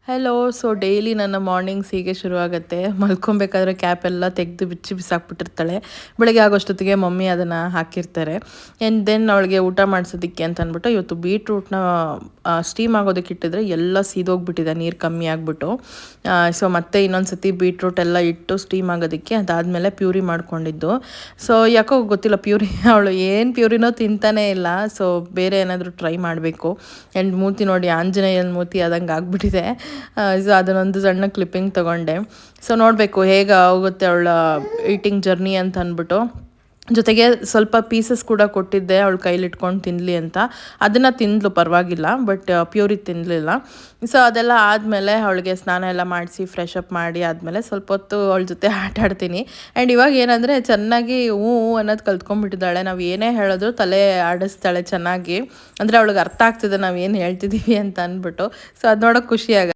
Hello. So daily ನನ್ನ mornings ಹೀಗೆ ಶುರುವಾಗುತ್ತೆ. ಮಲ್ಕೊಬೇಕಾದ್ರೆ ಕ್ಯಾಪ್ ಎಲ್ಲ ತೆಗೆದು ಬಿಚ್ಚಿ ಬಿಸಾಕ್ಬಿಟ್ಟಿರ್ತಾಳೆ. ಬೆಳಗ್ಗೆ ಆಗೋಷ್ಟೊತ್ತಿಗೆ ಮಮ್ಮಿ ಅದನ್ನು ಹಾಕಿರ್ತಾರೆ. ಆ್ಯಂಡ್ ದೆನ್ ಅವಳಿಗೆ ಊಟ ಮಾಡಿಸೋದಕ್ಕೆ ಅಂತ ಅಂದ್ಬಿಟ್ಟು ಇವತ್ತು ಬೀಟ್ರೂಟ್ನ ಸ್ಟೀಮ್ ಆಗೋದಕ್ಕೆ ಇಟ್ಟಿದ್ರೆ ಎಲ್ಲ ಸೀದೋಗ್ಬಿಟ್ಟಿದೆ ನೀರು ಕಮ್ಮಿ ಆಗಿಬಿಟ್ಟು. ಸೊ ಮತ್ತೆ ಇನ್ನೊಂದು ಸತಿ ಬೀಟ್ರೂಟ್ ಎಲ್ಲ ಇಟ್ಟು ಸ್ಟೀಮ್ ಆಗೋದಕ್ಕೆ ಅದಾದಮೇಲೆ ಪ್ಯೂರಿ ಮಾಡ್ಕೊಂಡಿದ್ದು. ಸೊ ಯಾಕೋ ಗೊತ್ತಿಲ್ಲ, ಪ್ಯೂರಿ ಅವಳು ಏನು ಪ್ಯೂರಿನೋ ತಿಂತಾನೇ ಇಲ್ಲ. ಸೊ ಬೇರೆ ಏನಾದರೂ ಟ್ರೈ ಮಾಡಬೇಕು. ಆ್ಯಂಡ್ ಮೂತಿ ನೋಡಿ, ಆಂಜನೇಯನ ಮೂತಿ ಆದಂಗೆ ಆಗಿಬಿಟ್ಟಿದೆ. ಸೊ ಅದನ್ನೊಂದು ಸಣ್ಣ ಕ್ಲಿಪ್ಪಿಂಗ್ ತೊಗೊಂಡೆ. ಸೊ ನೋಡಬೇಕು ಹೇಗೆ ಹೋಗುತ್ತೆ ಅವಳ ಈಟಿಂಗ್ ಜರ್ನಿ ಅಂತ ಅಂದ್ಬಿಟ್ಟು. ಜೊತೆಗೆ ಸ್ವಲ್ಪ ಪೀಸಸ್ ಕೂಡ ಕೊಟ್ಟಿದ್ದೆ ಅವಳು ಕೈಲಿ ಇಟ್ಕೊಂಡು ತಿನ್ನಲಿ ಅಂತ. ಅದನ್ನು ತಿಂದಳು, ಪರವಾಗಿಲ್ಲ. But puree ತಿನ್ನಲಿಲ್ಲ. ಸೊ ಅದೆಲ್ಲ ಆದಮೇಲೆ ಅವಳಿಗೆ ಸ್ನಾನ ಎಲ್ಲ ಮಾಡಿಸಿ ಫ್ರೆಶ್ ಅಪ್ ಮಾಡಿ ಆದಮೇಲೆ ಸ್ವಲ್ಪ ಹೊತ್ತು ಅವಳ ಜೊತೆ ಆಟ ಆಡ್ತೀನಿ. ಆ್ಯಂಡ್ ಇವಾಗ ಏನಂದರೆ ಚೆನ್ನಾಗಿ ಹ್ಞೂ ಅನ್ನೋದು ಕಲ್ತ್ಕೊಂಡ್ಬಿಟ್ಟಿದ್ದಾಳೆ. ನಾವು ಏನೇ ಹೇಳಿದ್ರು ತಲೆ ಆಡಿಸ್ತಾಳೆ ಚೆನ್ನಾಗಿ. ಅಂದರೆ ಅವಳಿಗೆ ಅರ್ಥ ಆಗ್ತಿದೆ ನಾವು ಏನು ಹೇಳ್ತಿದ್ದೀವಿ ಅಂತ ಅಂದ್ಬಿಟ್ಟು. ಸೊ ಅದು ನೋಡೋಕೆ ಖುಷಿ ಆಗುತ್ತೆ.